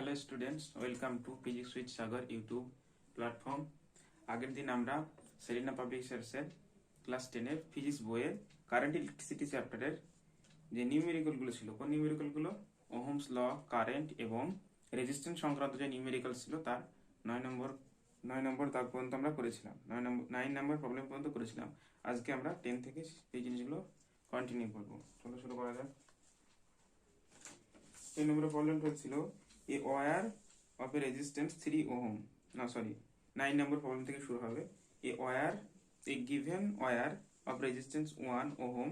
Hello students, welcome to physics with Sagar YouTube platform. আগের দিন আমরা সেলিনা পাবলিশার্সের ক্লাস 10-এর ফিজিক্স বইয়ের কারেন্ট ইলেকট্রিসিটি চ্যাপ্টারের যে নিউমেরিক্যালগুলো ছিল, কোন নিউমেরিক্যালগুলো ওহমস ল, কারেন্ট এবং রেজিস্ট্যান্স সংক্রান্ত যে নিউমেরিক্যাল ছিল তার 9 নম্বর দাগ পর্যন্ত আমরা করেছিলাম। 9 নম্বর প্রবলেম পর্যন্ত করেছিলাম। আজকে আমরা 10 থেকে এই জিনিসগুলো কন্টিনিউ করবো। চলো শুরু করা যাক। 10 নম্বরের প্রবলেমটা হচ্ছিল a wire of a resistance 3 ohm, না সরি 9 নম্বর প্রবলেম থেকে শুরু হবে। a given wire of resistance 1 ohm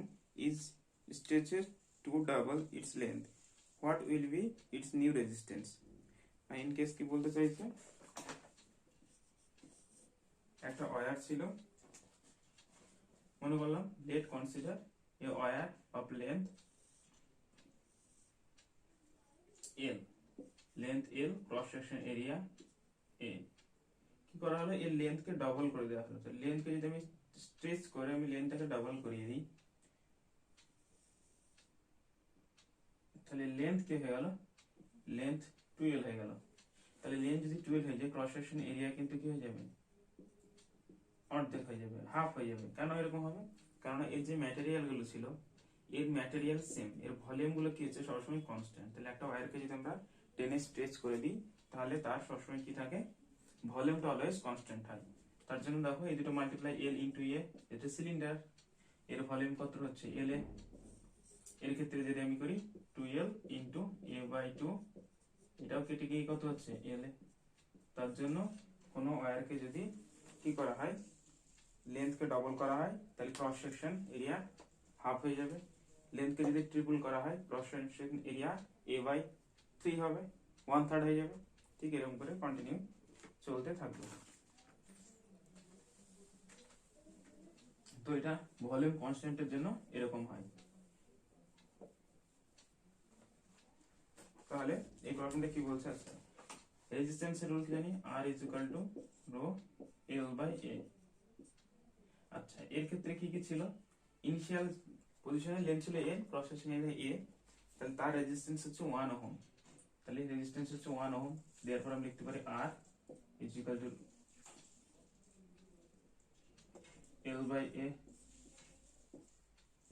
is stretched to double its length. What will be its new resistance? In case কি বলতে চাইছে, একটা ওয়্যার ছিল, মনে করলাম let consider a wire of length L, length L, cross section area A। কি করা হলো, এর লেন্থকে ডাবল করে দেওয়া হলো। লেন্থকে যদি আমি স্ট্রেচ করে আমি লেন্থটাকে ডাবল করিয়ে দিই, তাহলে লেন্থ কি হয়ে গেল, লেন্থ 12 হয়ে গেল। তাহলে লেন্থ যদি 12 হয়ে যায়, ক্রস সেকশন এরিয়া কিন্তু কি হয়ে যাবে, অর্ধেক হয়ে যাবে, হাফ হয়ে যাবে। কেন এরকম হবে? কারণ এর যে ম্যাটেরিয়াল গুলো ছিল, এর ম্যাটেরিয়াল সেম, এর ভলিউম গুলো কি হচ্ছে সবসময় কনস্ট্যান্ট। তাহলে একটা ওয়্যারকে যদি আমরা টেনে স্ট্রেচ করে দিই, তাহলে তার সবসময় কি থাকে, ভলিউমটা অলওয়েজ কনস্ট্যান্ট হয়। তার জন্য দেখো এই দুটো মাল্টিপ্লাই এল ইন্টু এ, এটা সিলিন্ডার, এর ভলিউম কত হচ্ছে এল এ। এর ক্ষেত্রে যদি আমি করি 2l ইন্টু এ বাই 2, এটাও কেটে গিয়ে কত হচ্ছে এল এ। তার জন্য কোনো ওয়্যারকে যদি কি করা হয়, লেন্থকে ডবল করা হয়, তাহলে ক্রস সেকশন এরিয়া হাফ হয়ে যাবে। লেন্থকে যদি ট্রিপল করা হয়, cross section area a by 3 হবে, 1/3 হয়ে যাবে। ঠিক এরকম করে কন্টিনিউ চলতে থাকবে। তো এটা ভলিউম কনস্ট্যান্টের জন্য এরকম হয়। তাহলে এই প্রবলেমটা কি বলছে, আচ্ছা রেজিস্ট্যান্সের রুল জানি, R is equal to rho L by A। আচ্ছা এর ক্ষেত্রে কি কি ছিল, ইনিশিয়াল পজিশনে লেন্থ ছিল A, cross section area A, তাহলে তার রেজিস্ট্যান্স হচ্ছে 1 ওহম। তাহলে রেজিস্ট্যান্স হচ্ছে 1 ওহম, দেয়ারফর আমরা লিখতে পারি R is equal to L by A।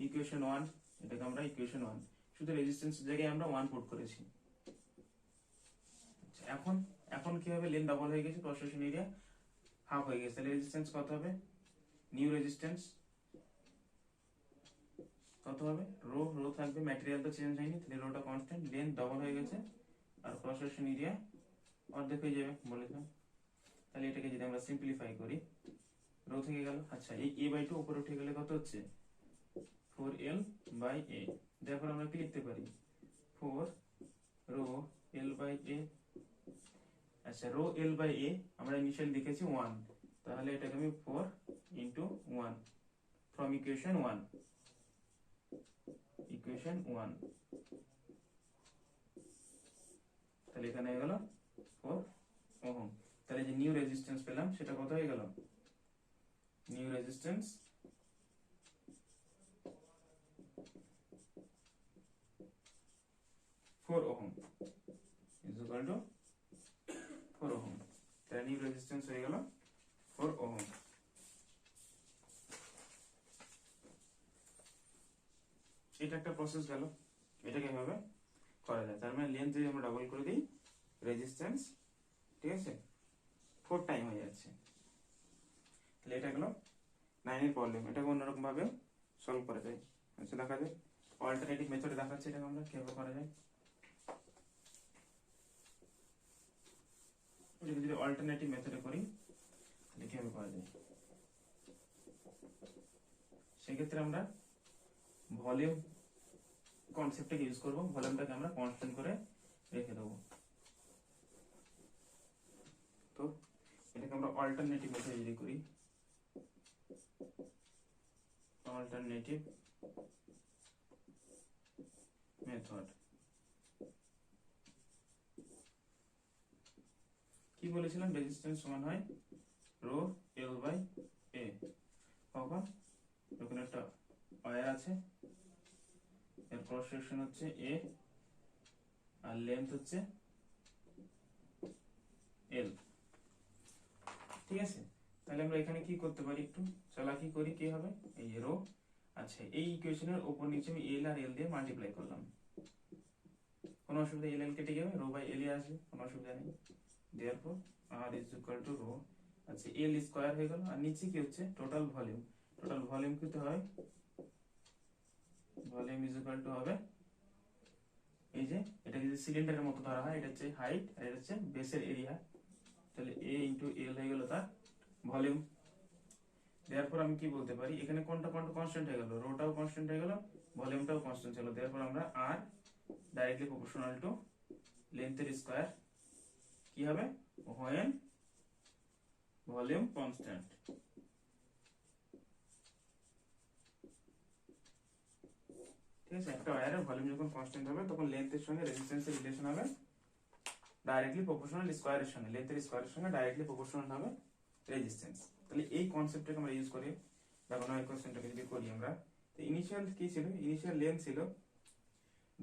Equation 1, এটাকে আমরা ইকুয়েশন 1, শুধু রেজিস্ট্যান্সের জায়গায় আমরা 1 পুট করেছি। আচ্ছা এখন এখন কি হবে, লেন্থ ডাবল হয়ে গেছে, ক্রস সেকশন এরিয়া হাফ হয়ে গেছে, তাহলে রেজিস্ট্যান্স কত হবে, নিউ রেজিস্ট্যান্স কত হবে, রো রো থাকবে, ম্যাটেরিয়াল তো চেঞ্জ হয়নি, তাহলে রোটা কনস্ট্যান্ট, লেন্থ ডবল হয়ে গেছে, আর ক্রস সেকশন এরিয়া অর্ধেক হয়ে যাবে বলেছিলাম। তাহলে এটাকে যদি আমরা সিম্পলিফাই করি, রো থেকে গেল, আচ্ছা এই a বাই 2 উপরে উঠে গেলে কত হচ্ছে 4l বাই a। দেখো আমরা কি লিখতে পারি, 4 রো l বাই a। আচ্ছা রো l বাই a আমরা ইনিশিয়াল লিখেছি 1, তাহলে এটাকে আমি 4 ইন্টু 1 ফ্রম ইকুয়েশন 1, ইকুয়েশন 1। তাহলে এখানে হয়ে গেল 4 ওহম। তাহলে যে নিউ রেজিস্ট্যান্স পেলাম সেটা কত হয়ে গেল, new resistance 4 ohm is equal two 4 ohm. তাহলে নিউ রেজিস্ট্যান্স হয়ে গেল 4 ওহম। এটা একটা প্রসেস গেল, এটা কিভাবে করা যায়, তার মানে লেন্থ যদি আমরা ডাবল করে দিই, রেজিস্ট্যান্স ঠিক আছে 4 টাইম হয়ে যাচ্ছে। তাহলে এটা গেল 9 এর প্রবলেম। এটাকে অন্যরকম ভাবে সলভ করা যায়। আচ্ছা দেখা যায় অল্টারনেটিভ মেথডে দেখাচ্ছে এটাকে আমরা কিভাবে করা যায়। এটাকে যদি অল্টারনেটিভ মেথডে করি তাহলে কিভাবে করা যায়, সেক্ষেত্রে আমরা ভলিউম কনসেপ্টটাকে ইউজ করব, ভলিউমটাকে আমরা কনস্ট্যান্ট করে রেখে দেবো। তো এটাকে আমরা অল্টারনেটিভ মেথডে যদি করি, অল্টারনেটিভ মেথড কি বলেছিলাম, রেজিস্ট্যান্স সমান হয় রো এল বাই এ। কখন যখন একটা ওয়্যার আছে, এর ক্রস সেকশন হচ্ছে এ আর লেন্থ হচ্ছে এল। ঠিক আছে, তাহলে আমরা এখানে কি করতে পারি, একটু চালাকি করি, কি হবে এই রো। আচ্ছা, এই ইকুয়েশনের উপর নিচে আমি এল আর এল দিয়ে মাল্টিপ্লাই করলাম, কোনো অসুবিধা, এল এল কেটে যাবে, রো বাই এল আসবে, কোনো অসুবিধা নেই। Therefore R is equal to rho, আচ্ছা এল স্কয়ার হয়ে গেল, আর নিচে কি হচ্ছে টোটাল ভলিউম। টোটাল ভলিউম কি হয়, ভলিউম ইজ ইকুয়াল টু হবে এই যে, এটা যদি সিলিন্ডারের মতো ধরা হয়, এটা হচ্ছে হাইট আর এটা হচ্ছে বেসের এরিয়া, তাহলে এ ইন্টু এল হয়ে গেল তার ভলিউম। দেয়ারপর আমি কি বলতে পারি, এখানে কোনটা কোনটা কনস্ট্যান্ট হয়ে গেল, রোটাও কনস্ট্যান্ট হয়ে গেল, ভলিউমটাও কনস্ট্যান্ট ছিল। দেয়ারপর আমরা আর ডাইরেক্টলি প্রপোর্শনাল টু লেন্থের স্কয়ার কি হবে, হোয়েন ভলিউম কনস্ট্যান্ট। ঠিক আছে, একটা ওয়্যারের ভলিউম যখন কনস্ট্যান্ট হবে তখন লেন্থের সঙ্গে রেজিস্ট্যান্সের রিলেশন হবে ডাইরেক্টলি প্রপোর্শনাল স্কয়ারের সঙ্গে, লেন্থের স্কয়ারের সঙ্গে ডাইরেক্টলি প্রপোর্শনাল হবে রেজিস্ট্যান্স। তাহলে এই কনসেপ্টটাকে আমরা ইউজ করি, দেখো এই কোশ্চেনটাকে যদি করি আমরা, তো ইনিশিয়াল কি ছিল, ইনিশিয়াল লেন্থ ছিল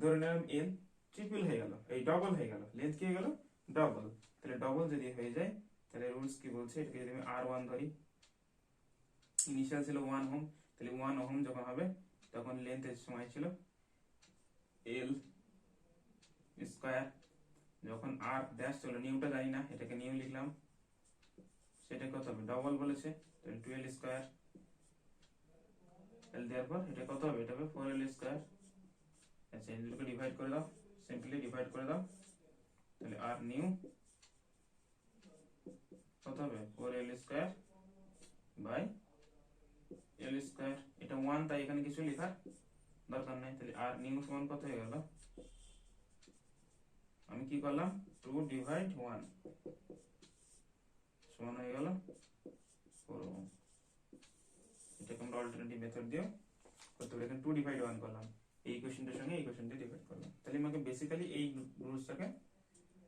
ধরে নিলাম এল, ট্রিপল হয়ে গেল, এই ডবল হয়ে গেল, লেন্থ কি হয়ে গেল ডবল। তাহলে ডবল যদি হয়ে যায় তাহলে রুলস কি বলছে, এটাকে যদি আমি R1 ধরি, ইনিশিয়াল ছিল 1 ওহম, তাহলে 1 ওহম যখন হবে তখন লেন্থের সময় ছিল এল স্কয়ার, যখন আর ড্যাশ চলো, নিউটা জানি না, এটাকে নিউ লিখলাম, সেটা কত হবে ডবল বলেছে, তাহলে 12 স্কয়ার, তাহলে দেওয়ার এটা কত হবে, এটা হবে 4l স্কয়ার। আচ্ছা এই দুটোকে ডিভাইড করে দাও, সিম্পলি ডিভাইড করে দাও, তাহলে আর নিউ কত হবে 4l square by l square, এটা 1 তাই এখানে কিছু লেখার দরকার নাই, তাহলে আর নিউ সমান কত হয়ে গেল, আমি কি করলাম 2 ডিভাইড 1 সমান হয়ে গেল 4 ওহম। এটাকে আমরা অল্টারনেটিভ মেথড দিয়ে করতে পারি, এখানে 2 ডিভাইড 1 করলাম, এই ইকুয়েশনটার সঙ্গে এই ইকুয়েশনটা ডিভাইড করলাম। তাহলে আমাকে বেসিক্যালি এই রুলসটাকে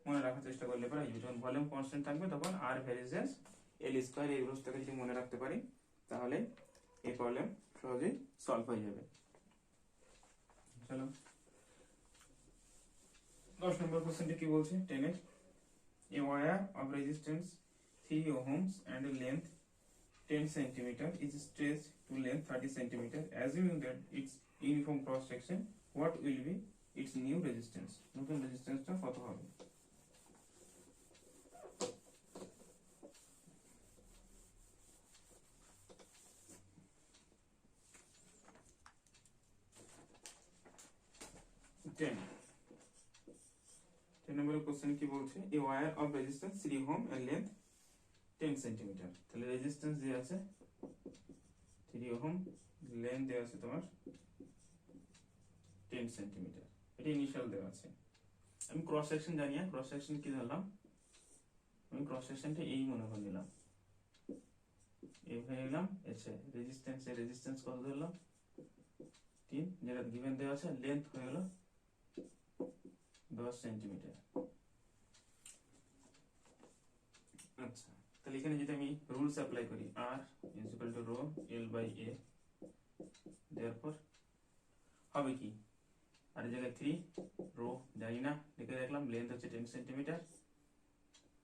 মনে রাখার চেষ্টা করলে পারে, যখন ভলিউম কনস্ট্যান্ট থাকবে তখন আর ভ্যারিয়েন্স এল স্কয়ার, এই রুলসটাকে যদি মনে রাখতে পারি তাহলে এই প্রবলেম সহজেই সলভ হয়ে যাবে। চলো 10 নম্বর কোশ্চেনটা কি বলছে, 10 এর, a wire of resistance 3 ohms and a length 10 centimeter is stretched to length 30 centimeter, assuming that its uniform cross section, what will be its new resistance, নতুন রেজিস্ট্যান্সটা কত হবে। টেন নম্বরের কোশ্চেন কি বলছে, a wire of resistance 3 ohm and length 10 centimeter, তাহলে resistance দেয়া আছে 3 ohm, length দেয়া আছে তোমার 10 সেন্টিমিটার, এটা ইনিশিয়াল দেওয়া আছে। আমি ক্রস সেকশন জানি, ক্রস সেকশন কি ধরলাম, আমি ক্রস সেকশনটা এই মনে করে নিলাম, এই ধরে নিলাম, আচ্ছা রেজিস্ট্যান্স কত ধরলাম 3, যেটা গিভেন দেওয়া আছে, লেন্থ হয়ে গেল 10 সেন্টিমিটার। আচ্ছা তাহলে এখানে যদি আমি রুলস অ্যাপ্লাই করি, R is equal to rho L by A, therefore হবে কি, আর এই জায়গায় 3 রো জানি না, লিখে রাখলাম, লেন্থ হচ্ছে 10 সেন্টিমিটার,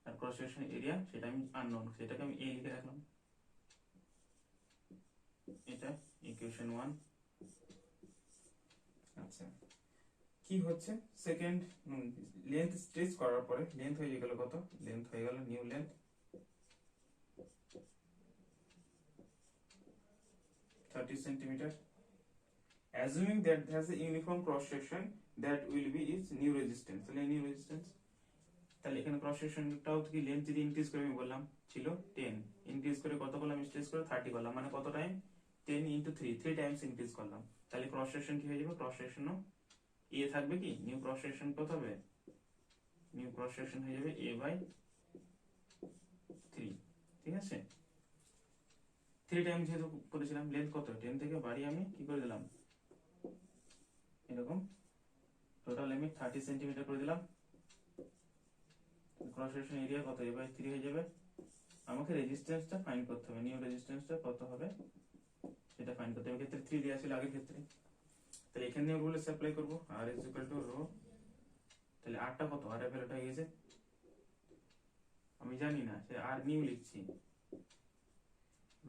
আর ক্রস সেকশন এরিয়া সেটা আমি আননোন, সেটাকে আমি এ লিখে রাখলাম, এটা ইকুয়েশন 1। আচ্ছা কি হচ্ছে, সেকেন্ড লেন্থ স্ট্রেচ করার পরে লেন্থ হয়ে গেল কত, লেন্থ হয়ে গেল new length 30 centimeter, assuming that has a uniform cross section, that will be its new resistance, তাহলে নিউ রেজিস্ট্যান্স, তাহলে এখানে ক্রস সেকশনটাও কি লেন্থ যদি ইনক্রিজ করে, আমি বললাম ছিল 10, ইনক্রিজ করে কত করলাম, স্ট্রেচ করে 30 করলাম, মানে কত টাইম 10 ইনটু 3 টাইমস ইনক্রিজ করলাম, তাহলে ক্রস সেকশন কি হয়ে যাবে, ক্রস সেকশনও এ থাকবে, কি নিউ ক্রস সেকশন কত হবে, নিউ ক্রস সেকশন হয়ে যাবে a বাই 3। ঠিক আছে, 3 টাইম যেহেতু করেছিলাম, লেন্থ কত 10 থেকে বাড়িয়ে আমি কি করে দিলাম এরকম, টোটাল আমি 30 সেন্টিমিটার করে দিলাম, ক্রস সেকশন এরিয়া কত a বাই 3 হয়ে যাবে। আমাকে রেজিস্ট্যান্সটা ফাইন্ড করতে হবে, নিউ রেজিস্ট্যান্সটা কত হবে সেটা ফাইন্ড করতে হবে, ক্ষেত্রে 3 দেওয়া ছিল আগের ক্ষেত্রে, তাহলে এখানে রুলস অ্যাপ্লাই করব, আর ইজ ইকুয়াল টু রো, তাহলে আরটা কত, আর এর ভ্যালুটা হয়ে গেছে আমি জানি না, সে আর নিউ লিখছি।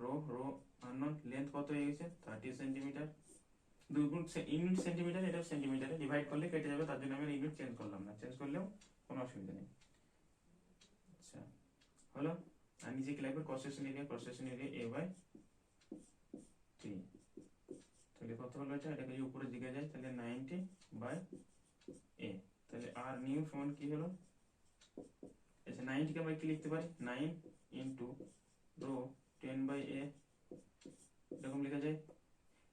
রো রো আননোন, লেন্থ কত হয়ে গেছে 30 সেন্টিমিটার, দুই গুণ ইউনিট সেন্টিমিটার, এটা সেন্টিমিটারে ডিভাইড করলে কেটে যাবে, তার জন্য আমি ইউনিট চেঞ্জ করলাম না, চেঞ্জ করলেও কোনো অসুবিধা নেই। আচ্ছা হলো, আর নিচে কি লাগবে cross section area a by 3, তাহলে কত হলো এটা, এটাকে যদি উপরের দিকে যায় তাহলে 90 বাই a, তাহলে আর নিউ সমান কি হলো, আচ্ছা 90 কে আমরা কি লিখতে পারি 9 ইনটু রো 10 বাই a, এরকম লেখা যায়।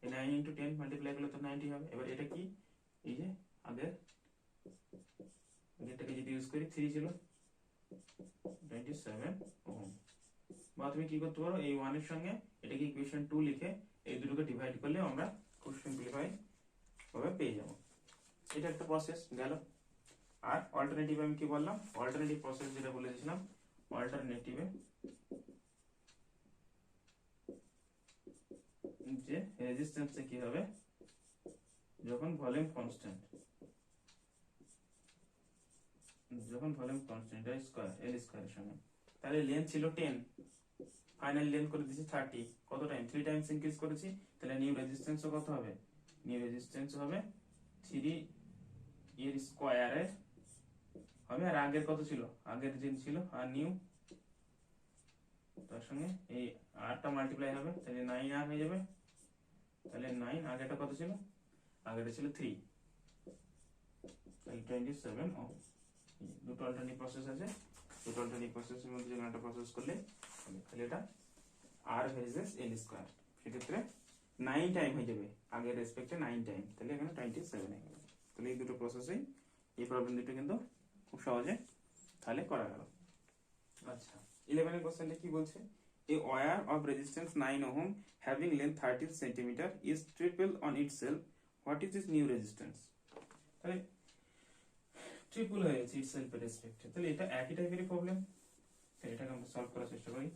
এই 9 ইনটু 10 মাল্টিপ্লাই করলে তো 90 হবে। এবার এটা কি, এই যে আগেরটাকে যদি ইউজ করি 3 ছিল 27 ওহম। বা তুমি কি করতে পারো, এই 1 এর সঙ্গে এটাকে ইকুয়েশন 2 লিখে এই দুটোকে ডিভাইড করলে আমরা খুব সিম্পলিফাই ভাবে পেয়ে যাব। এটা একটা প্রসেস গেল। আর অল্টারনেটিভ আমি কি বললাম, অল্টারনেটিভ প্রসেস যেটা বলে দিয়েছিলাম, অল্টারনেটিভে যে রেজিস্ট্যান্সে কি হবে যখন ভলিউম কনস্ট্যান্ট, এর স্কয়ার এল স্কয়ারের সঙ্গে, তাহলে লেন্থ ছিল 10, ফাইনাল লেন্থ করে দিয়েছি 30, কত টাইম 3 টাইমস ইনক্রিজ করেছি, তাহলে নিউ রেজিস্ট্যান্সও কত হবে, নিউ রেজিস্ট্যান্স হবে 3 এর স্কয়ারের হবে, আর আগের কত ছিল, আগের যে ছিল আর নিউ, তার সঙ্গে এই আরটা মাল্টিপ্লাই হবে, তাহলে 9 আর হয়ে যাবে, তাহলে 9 আগেটা কত ছিল, আগেটা ছিল 3, তাহলে 27 ওহম। দুটো অল্টারনেটিভ প্রসেস আছে, দুটো অল্টারনেটিভ প্রসেসের মধ্যে যে একটা প্রসেস করলে তাহলে এটা আর ভেরিজেস এল স্কয়ার, সেক্ষেত্রে 9 টাইম হয়ে যাবে আগের রেসপেক্টে 9 টাইম, তাহলে এখানে 27 হয়ে গেল। তাহলে এই দুটো প্রসেসেই এই প্রবলেম দুটো কিন্তু খুব সহজে তাহলে করা গেল। আচ্ছা 11 এর কোশ্চেনটা কি বলছে, a wire of resistance 9 ohm having length 30 centimetre is triple on itself, what is this new resistance. তাহলে ট্রিপল হয়ে গেছে ইটসেলফ এর রেসপেক্টে, তাহলে এটা একই টাইপেরই প্রবলেম, তাহলে এটাকে আমরা সলভ করার চেষ্টা করি।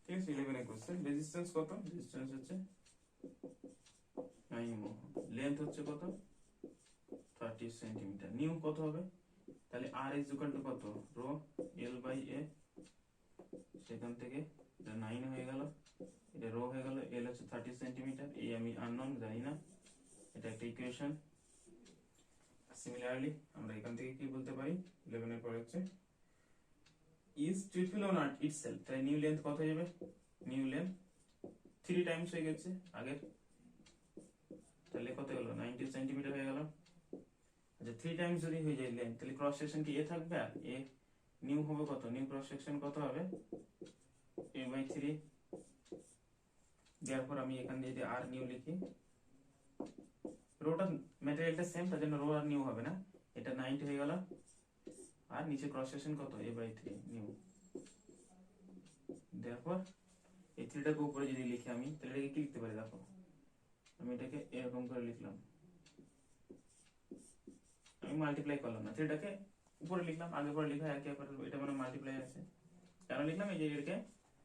ঠিক আছে 11 এর কোশ্চেন, রেজিস্ট্যান্স কত, রেজিস্ট্যান্স হচ্ছে 9 ওহম, লেন্থ হচ্ছে কত 30 সেন্টিমিটার, নিউ কত হবে, তাহলে আর ইজ ইকুয়াল টু কত রো এল বাই এ, সেখান থেকে এটা 9 হয়ে গেল, এটা রো হয়ে গেল, এল হচ্ছে 30 সেন্টিমিটার, এই আমি আননোন জানি না, এটা একটা ইকুয়েশন। সিমিলারলি আমরা এখান থেকে কি বলতে পারি, 11 এর পরে হচ্ছে ইজ ট্রিপল অন ইটসেলফ, তাই নিউ লেন্থ কত হয়ে যাবে, নিউ লেন্থ 3 টাইমস হয়ে গেছে আগের, তাহলে কত হলো 90 সেন্টিমিটার হয়ে গেল। আচ্ছা 3 টাইমস যদি হয়ে যায় লেন্থ, তাহলে ক্রস সেকশন কি এ থাকবে, আর এ নিউ হবে কত, নিউ ক্রস সেকশন কত হবে a বাই 3, দেয়ারপর আমি এখানে যদি আর নিউ লিখি, রোটা ম্যাটেরিয়ালটা সেম, তার জন্য রো আর নিউ হবে না, এটা 90 হয়ে গেল, আর নিচে ক্রস সেকশন কত a বাই 3 নিউ, দেয়ারপর এই 3টাকে উপরে যদি লিখি আমি, তাহলে এটাকে কি লিখতে পারি, দেখো আমি এটাকে এরকম করে লিখলাম, আমি মাল্টিপ্লাই করলাম না, 3টাকে উপরে লিখলাম, আগে পরে লিখা একই ব্যাপার, এটা মানে মাল্টিপ্লাই আছে, কেন লিখলাম, এই যে এটাকে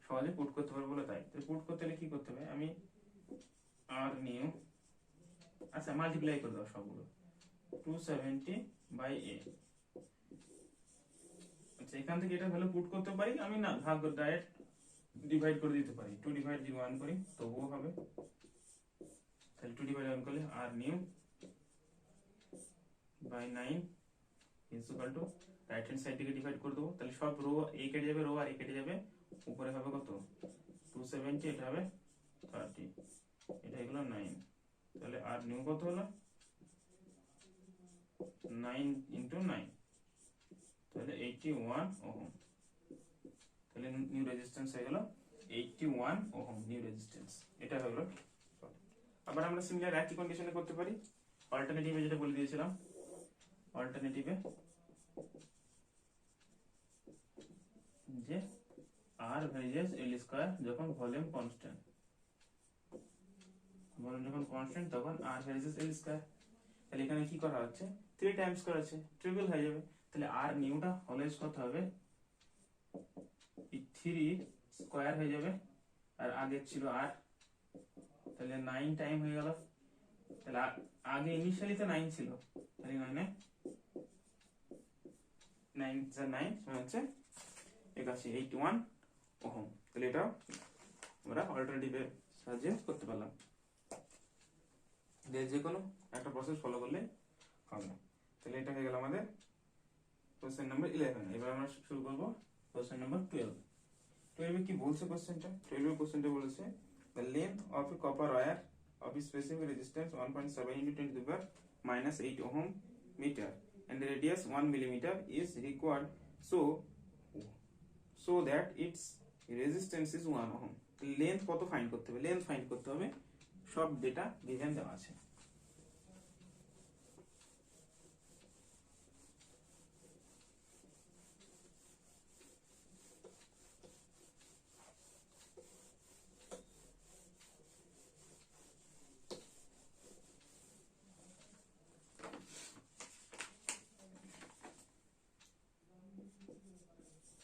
সহজে পুট করতে পারবো বলে, তাই পুট করতে হলে কি করতে হবে, আমি আর নিউ, আচ্ছা মাল্টিপ্লাই করে দাও সবগুলো, 270 বাই a, আচ্ছা এখান থেকে এটা ভ্যালু পুট করতে পারি, আমি না ভাগ ডাইরেক্ট ডিভাইড করে দিতে পারি, 2 ডিভাইড 1 করি তবুও হবে, তাহলে 2 ডিভাইড 1 করলে R new by 9 is equal to right hand side থেকে ডিভাইড করে দেবো, তাহলে সব রো এই কেটে যাবে, রো আর এই কেটে যাবে, উপরে হবে কত 270, এটা হবে 30, এটা হলো 9, তাহলে আর নিউ কত হলো 9 ইন্টু 9, তাহলে 81 ওহম, তাহলে নিউ রেজিস্ট্যান্স হয়ে গেল 81 ওহম, নিউ রেজিস্ট্যান্স এটা হয়ে গেল। আবার আমরা সিমিলার একই কন্ডিশনে করতে পারি, অল্টারনেটিভে যেটা বলে দিয়েছিলাম, অল্টারনেটিভে যে আর ভেরিজেস এল স্কয়ার যখন ভলিউম কনস্ট্যান্ট, ভলিউম যখন কনস্ট্যান্ট তখন r ভ্যারিয়েস l স্কয়ার। তাহলে এখানে কি করা হচ্ছে 3 টাইমস করা আছে, ট্রিপল হয়ে যাবে। তাহলে r নিউটা অলওয়েজ কত হবে 3 স্কয়ার হয়ে যাবে, আর আগে ছিল r, তাহলে 9 টাইম হয়ে গেল। তাহলে আগে ইনিশিয়ালি তো 9 ছিল, তাহলে 9 হচ্ছে 81 ওহম। তাহলে এটা আমরা অল্টারনেটিভের সাহায্যে করতে পারলাম। যে কোনো একটা প্রসেস ফলো করলে হবে। তাহলে এটা হয়ে গেল আমাদের কোশ্চেন নাম্বার 11। এবার আমরা শুরু করব কোশ্চেন নাম্বার 12। 12 কি বলছে কোশ্চেনটা? 12 কোশ্চেনটা বলেছে the length of a copper wire of a specific resistance 1.7 into 10 to the power minus 8 ohm meter and the radius 1 millimeter is required so that its resistance is 1 ohm. Length কত find করতে হবে? Length find করতে হবে, সব data given দেওয়া আছে।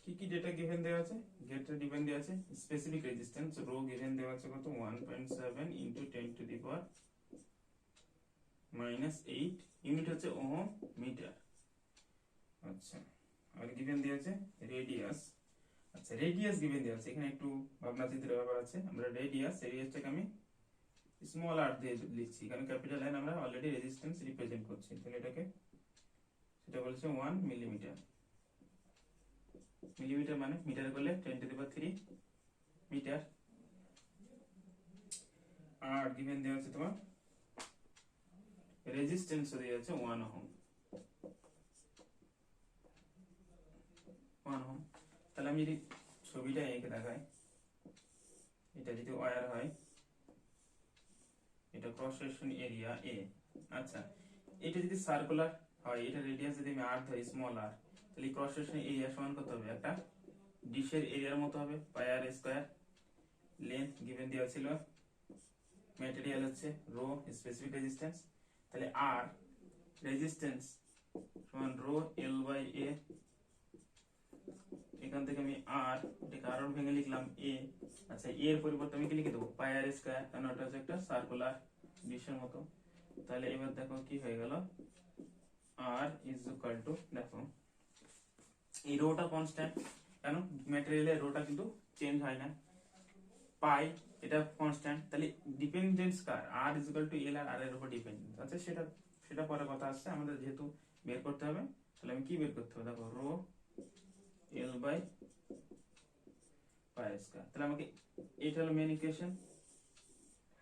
কি কি ডেটা গিভেন দেওয়া আছে? ডেটা গিভেন দেওয়া আছে স্পেসিফিক রেজিস্ট্যান্স রো গিভেন দেওয়া আছে কত 1.7 into 10 to the power -8, unit হচ্ছে ওহম মিটার। আচ্ছা, আর গিভেন দেওয়া আছে রেডিয়াস। আচ্ছা, রেডিয়াস গিভেন দেওয়া আছে, এখানে একটু ভাবনা চিন্তার ব্যাপার আছে। আমরা রেডিয়াসটাকে আমি স্মল আর দিয়ে লিখছি, কারণ ক্যাপিটাল এন আমরা অলরেডি রেজিস্ট্যান্স রিপ্রেজেন্ট করছি। তাহলে এটাকে সেটা বলছে 1 মিলিমিটার। মিলিমিটার মানে মিটার করলে 10 to the power 3 মিটার। আর গিভেন দেওয়া আছে তোমার রেজিস্ট্যান্স দেওয়া আছে 1 ওহম। তাহলে আমি যদি ছবিটা এঁকে দেখাই, এটা যদি ওয়্যার হয়, এটা ক্রস সেকশন এরিয়া এ। আচ্ছা, এটা যদি সার্কুলার হয়, এটা রেডিয়াস যদি আমি r ধরি স্মল r, তাহলে ক্রস সেকশন এরিয়া সমান কত হবে? একটা ডিশের এরিয়ার মতো হবে, পাই r স্কয়ার। লেন্থ গিভেন দেওয়া ছিল, ম্যাটেরিয়াল হচ্ছে রো স্পেসিফিক রেজিস্ট্যান্স, তাহলে r রেজিস্ট্যান্স সমান রো l বাই a। এখান থেকে আমি r এটাকে আরো ভেঙে লিখলাম a। আচ্ছা, a এর পরিবর্তে আমি কি লিখে দেবো পাই r স্কয়ার, কারণ ওটা হচ্ছে একটা সার্কুলার ডিশের মতো। তাহলে এবার দেখো কি হয়ে গেল, r ইজ ইকুয়াল টু, দেখো এই রোটা কনস্ট্যান্ট, কেন ম্যাটেরিয়ালের রোটা কিন্তু চেঞ্জ হয় না, পাই এটা কনস্ট্যান্ট। তাহলে ডিপেন্ডেন্স কার? r is equal to l, আর r এর উপর ডিপেন্ডেন্স আছে, সেটা পরে কথা আসছে। আমাদের যেহেতু বের করতে হবে, তাহলে আমি কি বের করতে হবে? দেখো rho l by pi square. তাহলে আমাকে এটা হলো মেন ইকুয়েশন।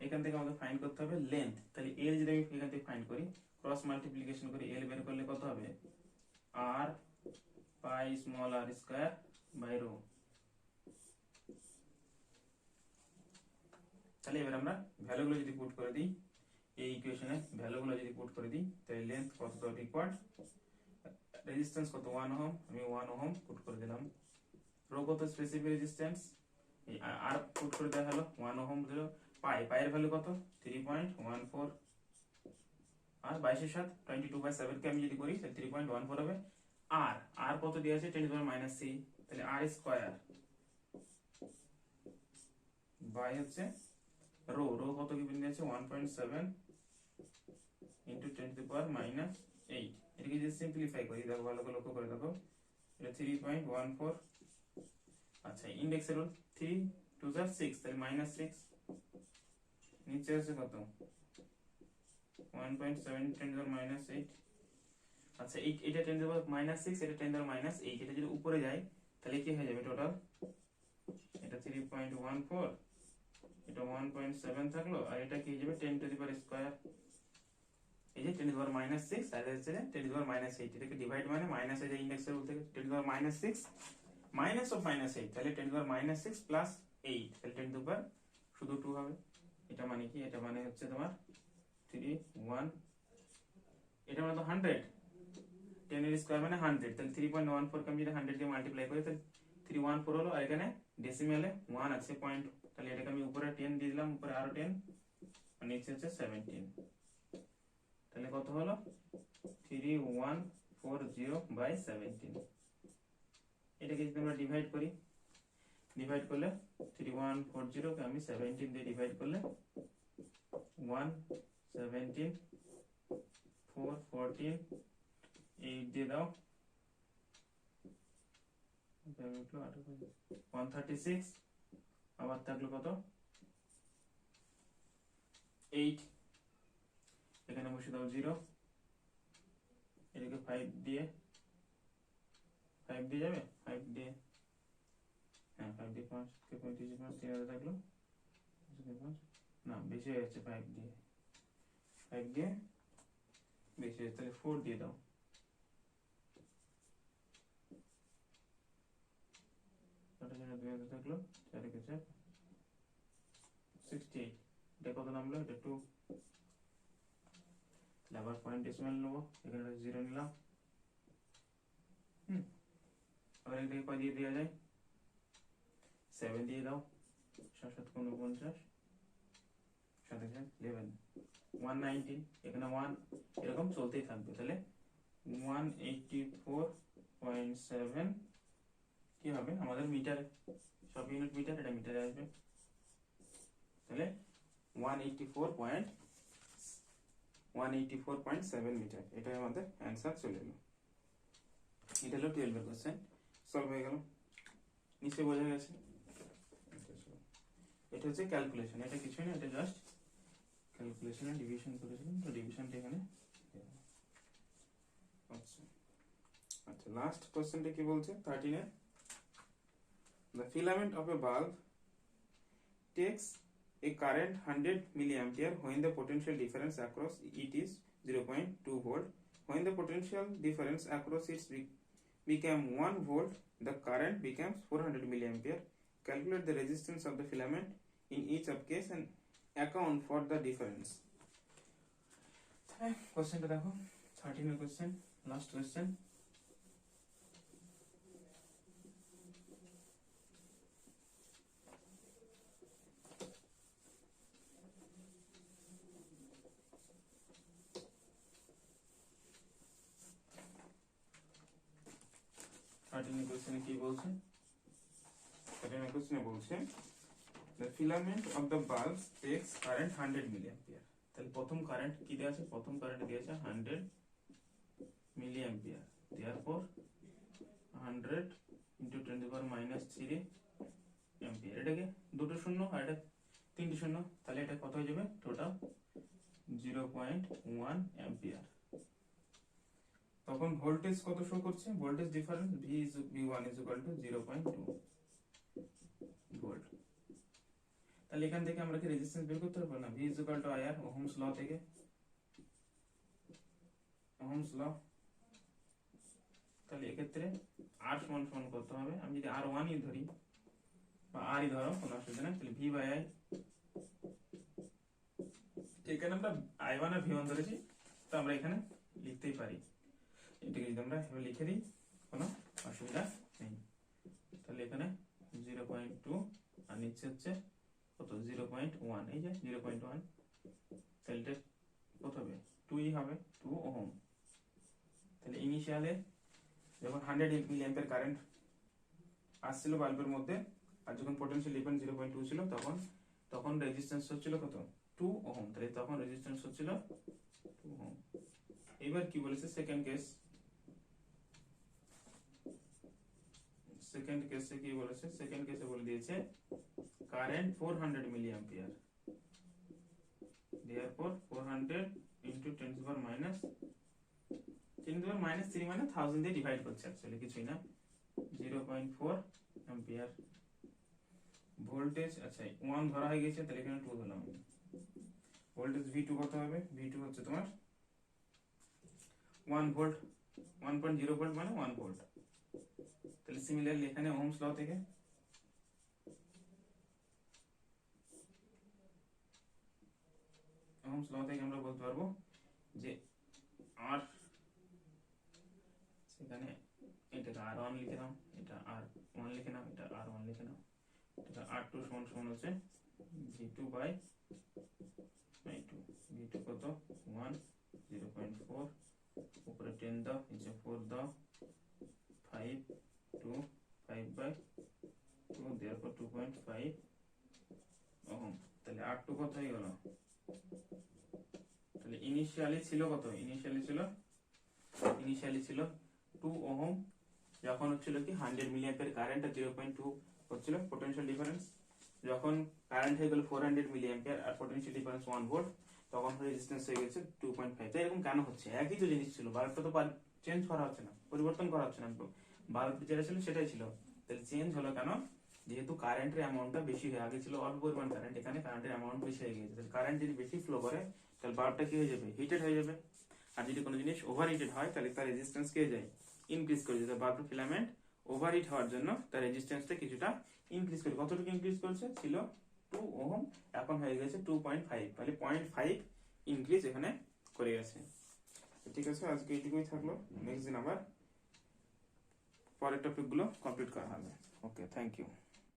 এখান থেকে আমাকে ফাইন্ড করতে হবে লেন্থ। তাহলে l যদি আমি এখান থেকে ফাইন্ড করি, ক্রস মাল্টিপ্লিকেশন করি, l বের করলে কত হবে? r pi small r square by rho. তাহলে এবার আমরা ভ্যালুগুলো যদি পুট করে দিই, এই ইকুয়েশনে ভ্যালুগুলো যদি পুট করে দিই, তাহলে লেন্থ কত রিকোয়ার্ড, রেজিস্ট্যান্স কত 1 ওহম, আমি 1 ওহম পুট করে দিলাম। রো কত স্পেসিফিক রেজিস্ট্যান্স, এই আর পুট করে দেওয়া হলো 1 ওহম দিল। পাইয়ের ভ্যালু কত 3.14, আর 22 এর সাথে 22/7 কে আমি যদি করি তাহলে 3.14 হবে। আর কত দেওয়া আছে 10 to the power -3, তাহলে r স্কয়ার বাই হচ্ছে রো কত গিভেন দিয়েছে 1.7 into 10 to the power -8। এটাকে যদি সিম্পলিফাই করি, দেখো ভালো করে লক্ষ্য করে দেখো, এটা 3.14। আচ্ছা, ইনডেক্স এর রুল 3 2 6, তাহলে -6, নিচে আছে কত 1.7 10 to the power -8। আচ্ছা, এটা 10 to the power -6, এটা 10 to the power -8, এটা যদি উপরে যায় তাহলে কি হয়ে যাবে টোটাল? এটা 3.14, এটা 1.7 থাকলো, আর এটা কি হয়ে যাবে 10 to the power স্কয়ার। এই যে 10 to the power -6 আর হচ্ছে 10 to the power -8, এটাকে ডিভাইড মানে মাইনাস এই যে ইনডেক্স এর রুল থেকে 10 to the power -6 minus of -8, তাহলে 10 to the power -6 প্লাস 8, তাহলে 10 to the power শুধু 2 হবে। এটা মানে কি? এটা মানে হচ্ছে তোমার 3 1, এটা মানে তো 100, 10 এর স্কয়ার মানে 100, তাহলে 3.14 কে আমি যদি 100 দিয়ে মাল্টিপ্লাই করি তাহলে 314 হলো। আর এখানে ডেসিমেলে 1 আছে পয়েন্ট, তাহলে এটাকে আমি উপরে 10 দিয়ে দিলাম, উপরে আরো 10, আর নিচে হচ্ছে 17, তাহলে কত হলো 3140/17। এটাকে যদি আমরা ডিভাইড করি, ডিভাইড করলে 3140 কে আমি 17 দিয়ে ডিভাইড করলে 1 17 4 14 8 দিয়ে দাও, 136, আবার থাকলো কত 8, এখানে বসে দাও 0, এদিকে 5 দিয়ে যাবে, 5 দিয়ে, হ্যাঁ 5 দিয়ে 5 কে 35 5 3000 থাকলো, না বেশি হয়ে যাচ্ছে, 5 দিয়ে বেশি হয়ে, তাহলে 4 দিয়ে দাও, ওটার জন্য 2000 থাকলো, 4 কে 4 68, এটা কত নামলো, এটা 2, তাহলে আবার পয়েন্ট ডেসিমাল নেবো, এখানে 0 নিলাম, আবার এটাকে কয় দিয়ে দেওয়া যায়, 7 দিয়ে দাও, 7 7 49, 7 11, 119, এখানে 1, এরকম চলতেই থাকবে, তাহলে 184.7 কি হবে আমাদের মিটার, সব ইউনিট মিটার, এটা মিটারে আসবে, তাহলে 184.7 মিটার, এটাই আমাদের অ্যান্সার চলে এলো। এটা হলো 12 এর কোশ্চেন, সলভ হয়ে গেল, নিশ্চয়ই বোঝা গেছে। এটা হচ্ছে ক্যালকুলেশন, এটা কিছুই না, এটা জাস্ট ক্যালকুলেশনে ডিভিশন করেছিলাম, তো ডিভিশনটা এখানে। আচ্ছা আচ্ছা, লাস্ট কোশ্চেনটা কি বলছে 13 এর, the filament of a bulb takes a current 100 milliampere when the potential difference across it is 0.2 volt. When the potential difference across it became 1 volt, the current becomes 400 milliampere. Calculate the resistance of the filament in each of case and account for the difference. কোশ্চেনটা দেখো, 13 এর question, last question. কোশ্চেনে কি বলছে, কোশ্চেনে বলছে the filament of the bulb takes current 100 milliampere, তাহলে প্রথম কারেন্ট কি দেয়া আছে, প্রথম কারেন্ট দেয়া আছে 100 milliampere, therefore 100 into 10 to the power minus 3 ampere, এটাকে দুটো শূন্য আর এটা তিনটি শূন্য, তাহলে এটা কত হয়ে যাবে টোটাল 0.1 ampere। তখন ভোল্টেজ কত শো করছে, voltage difference V1 is equal to 0.2 volt, তাহলে এখান থেকে আমরা কি রেজিস্ট্যান্স বের করতে পারবো না, V is equal to IR, Ohm's law থেকে, ওহমস ল, তাহলে এক্ষেত্রে R সমান সমান করতে হবে, আমি যদি R1 ই ধরি বা R ই ধরো কোনো অসুবিধা নেই, তাহলে V/I, এখানে আমরা I1 আর V1 ধরেছি, তো আমরা এখানে লিখতেই পারি, এটাকে যদি আমরা এভাবে লিখে দিই কোনো অসুবিধা নেই, তাহলে এখানে 0.2 আর নিচে হচ্ছে কত 0.1, এই যে 0.1, তাহলে এটা কত হবে 2 ই হবে, 2 ওহম। তাহলে ইনিশিয়ালে যখন 100 মিলিঅ্যাম্পিয়ার কারেন্ট আসছিল বাল্বের মধ্যে, আর যখন পোটেনশিয়াল ডিফারেন্স 0.2 ছিল, তখন রেজিস্ট্যান্স হচ্ছিল কত 2 ওহম, তাহলে তখন রেজিস্ট্যান্স হচ্ছিল 2 ওহম। এবার কি বলেছে সেকেন্ড কেস, সেকেন্ড কেসে কি বলেছে, সেকেন্ড কেসে বলে দিয়েছে current 400 milliampere, therefore 400 into 10 to the power minus 3 মানে 1000 দিয়ে ডিভাইড করছে, অ্যাকচুয়ালি কিছুই না, 0.4 অ্যাম্পিয়ার। ভোল্টেজ আচ্ছা 1 ধরা হয়ে গেছে, তাহলে এখানে 2 ধরলাম। ভোল্টেজ V2 কত হবে, V2 হচ্ছে তোমার 1 ভোল্ট, 1.0 ভোল্ট মানে 1 ভোল্ট, তাহলে সিমিলারলি এখানে ওহমস ল থেকে আমরা বলতে পারবো যে R, সেখানে এটাকে R1 লিখে নাও, এটা R1 লিখে নাও, এটা R1 লিখে নাও, এটা R2 সমান সমান হচ্ছে V2/R1, বাই 2 v2 কত 1 0.4 উপরে 10 দাও নিচে 4 দাও 5 2 5 বাই 2 therefore 2.5 ওহম। তাহলে R2 কত হয়ে গেল? তাহলে ইনিশিয়ালি ছিল কত? ইনিশিয়ালি ছিল 2 ওহম, যখন হচ্ছিল কি 100 মিলি অ্যাম্পিয়ার কারেন্ট আর 0.2 হচ্ছিল পোটেনশিয়াল ডিফারেন্স। যখন কারেন্ট হয়ে গেল 400 মিলি অ্যাম্পিয়ার আর পোটেনশিয়াল ডিফারেন্স 1 ভোল্ট, তখন রেজিস্ট্যান্স হয়ে গেছে 2.5। তাই এরকম কেন হচ্ছে? একই তো জিনিস ছিল, বাল্বটা তো চেঞ্জ করা হচ্ছে না, পরিবর্তন করা হচ্ছে না, বাল্ব যেটা ছিল সেটাই ছিল। তাহলে চেঞ্জ হলো কেন? যেহেতু কারেন্টের অ্যামাউন্টটা বেশি হয়ে, আগে ছিল অল্প পরিমাণ কারেন্ট, এখানে কারেন্টের অ্যামাউন্ট বেশি হয়ে গেছে। তাহলে কারেন্ট যদি বেশি ফ্লো করে তাহলে বাল্বটা কি হয়ে যাবে? হিটেড হয়ে যাবে। আর যদি কোনো জিনিস ওভার হিটেড হয় তাহলে তার রেজিস্ট্যান্স কে যায়? ইনক্রিজ করে যেতে। বাল্বের ফিলামেন্ট ওভার হিট হওয়ার জন্য তার রেজিস্ট্যান্সটা কিছুটা ইনক্রিজ করে। কতটুকু ইনক্রিজ করছে? ছিল 2 ওহম, এখন হয়ে গেছে 2.5। তাহলে 0.5 ইনক্রিজ এখানে করে গেছে। ঠিক আছে, আজকে এইটুকুই থাকলো। নেক্সট দিন আবার পরের টপিকগুলো কমপ্লিট করা হবে। ওকে, থ্যাংক ইউ।